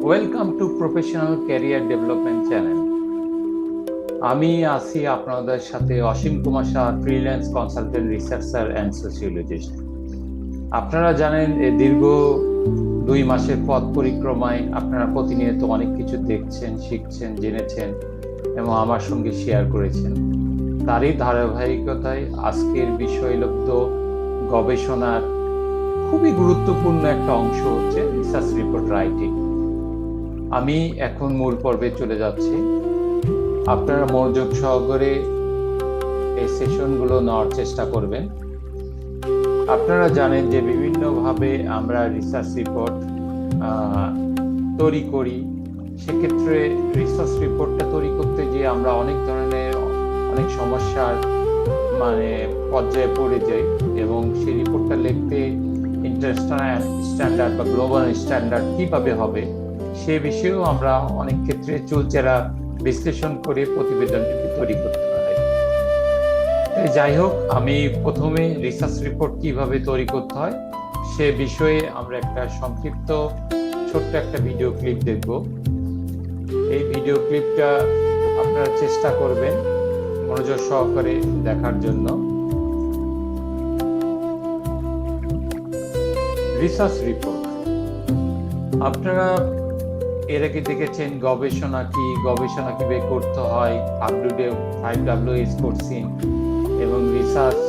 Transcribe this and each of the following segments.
Welcome to professional career development channel. আমি আছি আপনাদের সাথে Asim Kumar Shah, freelance consultant, researcher and sociologist. আপনারা জানেন দীর্ঘ 2 মাসের পথ পরিক্রমায় আপনারা প্রতিনিয়ত অনেক কিছু দেখছেন, শিখছেন, জেনেছেন এবং আমার সঙ্গে শেয়ার করেছেন। তারই ধারাবাহিকতায় আজকের বিষয়লব্ধ গবেষণার খুবই গুরুত্বপূর্ণ একটা অংশ হচ্ছে রিসার্চ রিপোর্ট রাইটিং। আমি এখন মূল পর্বে চলে যাচ্ছি। আপনারা মনোযোগ সহকারে এই সেশনগুলো নেওয়ার চেষ্টা করবেন। আপনারা জানেন যে বিভিন্নভাবে আমরা রিসার্চ রিপোর্ট তৈরি করি। সেক্ষেত্রে রিসার্চ রিপোর্টটা তৈরি করতে গিয়ে আমরা অনেক সমস্যার পর্যায়ে পড়ে যাই এবং সেই রিপোর্টটা লিখতে ইন্টারন্যাশনাল স্ট্যান্ডার্ড বা গ্লোবাল স্ট্যান্ডার্ড কিভাবে হবে সে বিষয়েও আমরা অনেক ক্ষেত্রে চুলচেরা বিশ্লেষণ করে প্রতিবেদনটিকে তৈরি করতে পারি। যাই হোক, আমি প্রথমে রিসার্চ রিপোর্ট কিভাবে তৈরি করতে হয় সে বিষয়ে আমরা একটা সংক্ষিপ্ত ছোট্ট একটা ভিডিও ক্লিপ দেখব। এই ভিডিও ক্লিপটা আপনারা চেষ্টা করবেন মনোযোগ সহকারে দেখার জন্য। রিসার্চ রিপোর্ট আপনারা এর আগে দেখেছেন গবেষণা কিভাবে করতে হয়, 5Ws কোর্সিং এবং রিসার্চ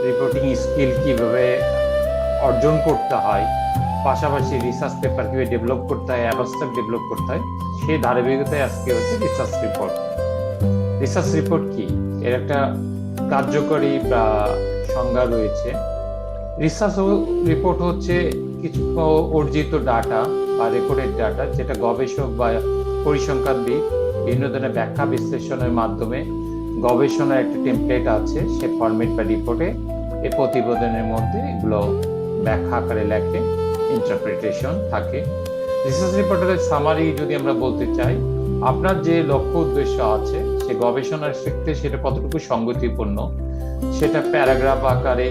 রিপোর্টিং স্কিল কিভাবে অর্জন করতে হয়, পাশাপাশি রিসার্চ পেপার কিভাবে ডেভেলপ করতে হয়, অ্যাবস্ট্রাক্ট ডেভেলপ করতে হয়, সেই ধারাবাহিকতায় আজকে হচ্ছে রিসার্চ রিপোর্ট। রিসার্চ রিপোর্ট কি, এর একটা কার্যকরী বা সংজ্ঞা রয়েছে। রিসার্চ রিপোর্ট হচ্ছে কিছু অর্জিত ডাটা বা রেকর্ডেড ডাটা, যেটা গবেষক বা পরিসংখ্যানবিদ বিভিন্ন ধরনের ব্যাখ্যা বিশ্লেষণের মাধ্যমে গবেষণার একটা টেমপ্লেট আছে, সে ফরম্যাট বা রিপোর্টে এই প্রতিবেদনের মধ্যে এগুলো ব্যাখ্যা আকারে লেখে, ইন্টারপ্রিটেশন থাকে। রিসার্চ রিপোর্টের সামারি যদি আমরা বলতে চাই, আপনার যে লক্ষ্য উদ্দেশ্য আছে সে গবেষণার ক্ষেত্রে সেটা কতটুকু সঙ্গতিপূর্ণ, সেটা প্যারাগ্রাফ আকারে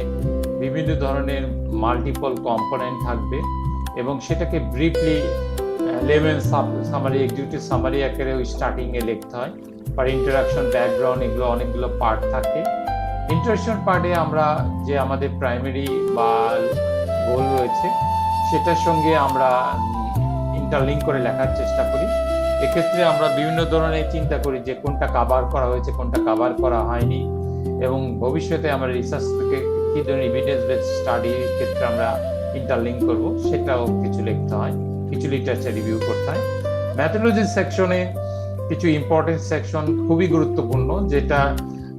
বিভিন্ন ধরনের মাল্টিপল কম্পোনেন্ট থাকবে এবং সেটাকে briefly level summary, executive summary আকারে ওই স্টার্টিংয়ে লিখতে হয়। আর ইন্টারাকশন, ব্যাকগ্রাউন্ড, এগুলো অনেকগুলো পার্ট থাকে। ইন্টারাকশন পার্টে আমরা যে আমাদের প্রাইমারি বা গোল রয়েছে সেটার সঙ্গে আমরা ইন্টারলিঙ্ক করে লেখার চেষ্টা করি। এক্ষেত্রে আমরা বিভিন্ন ধরনের চিন্তা করি যে কোনটা কাভার করা হয়েছে, কোনটা কাভার করা হয়নি, এবং ভবিষ্যতে আমরা রিসার্চ থেকে কি ধরনের এভিডেন্স বেস স্টাডির ক্ষেত্রে আমরা ইন্টারলিঙ্ক করব সেটাও কিছু লিখতে হয়, কিছু লিটারেচার রিভিউ করতে হয়। ম্যাথোলজি সেকশনে কিছু ইম্পর্টেন্ট সেকশন খুবই গুরুত্বপূর্ণ, যেটা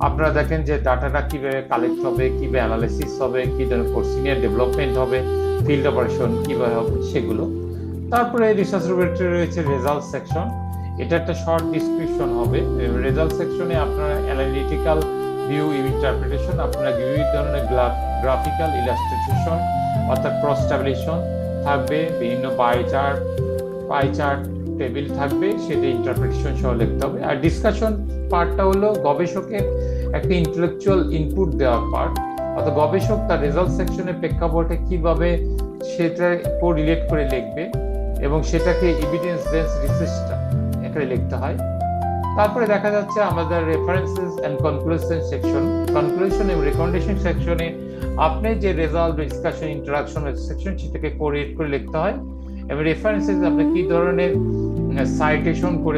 আপনারা দেখেন যে ডাটাটা কিভাবে কালেক্ট হবে, কিভাবে অ্যানালাইসিস হবে, কি ধরনের কোর্সিংয়ের ডেভেলপমেন্ট হবে, ফিল্ড অপারেশন কিভাবে হবে সেগুলো। তারপরে রিসার্চ রিপোর্টে রয়েছে রেজাল্ট সেকশন, এটা একটা শর্ট ডিসক্রিপশন হবে। রেজাল্ট সেকশনে আপনারা অ্যানালিটিক্যাল ভিউ, ইন্টারপ্রিটেশন, আপনারা বিভিন্ন ধরনের গ্রাফিক্যাল ইলাস্ট্রেশন অর্থাৎ ক্রস ট্যাবুলেশন থাকবে, বিভিন্ন পাই চার্ট টেবিল থাকবে, সেটা ইন্টারপ্রিটেশন সহ লিখতে হবে। আর ডিসকাশন পার্টটা হলো গবেষকের একটা ইন্টেলেকচুয়াল ইনপুট দেওয়ার পার্ট, অর্থাৎ গবেষক তার রেজাল্ট সেকশনের প্রেক্ষাপটে কিভাবে সেটা কোরিলেট করে লিখবে এবং সেটাকে এভিডেন্স বেস রিসার্চটা এখানে লিখতে হয়। তারপরে দেখা যাচ্ছে আমাদের references and conclusion section. Conclusion এবং রেকমেন্ডেশন সেকশনে আপনি যে রেজাল্ট, ডিসকাশন, ইন্টারাকশন সেকশন সেটাকে কোরিলেট করে লিখতে হয় এবং রেফারেন্সেস আপনি কি ধরনের সাইটেশন করে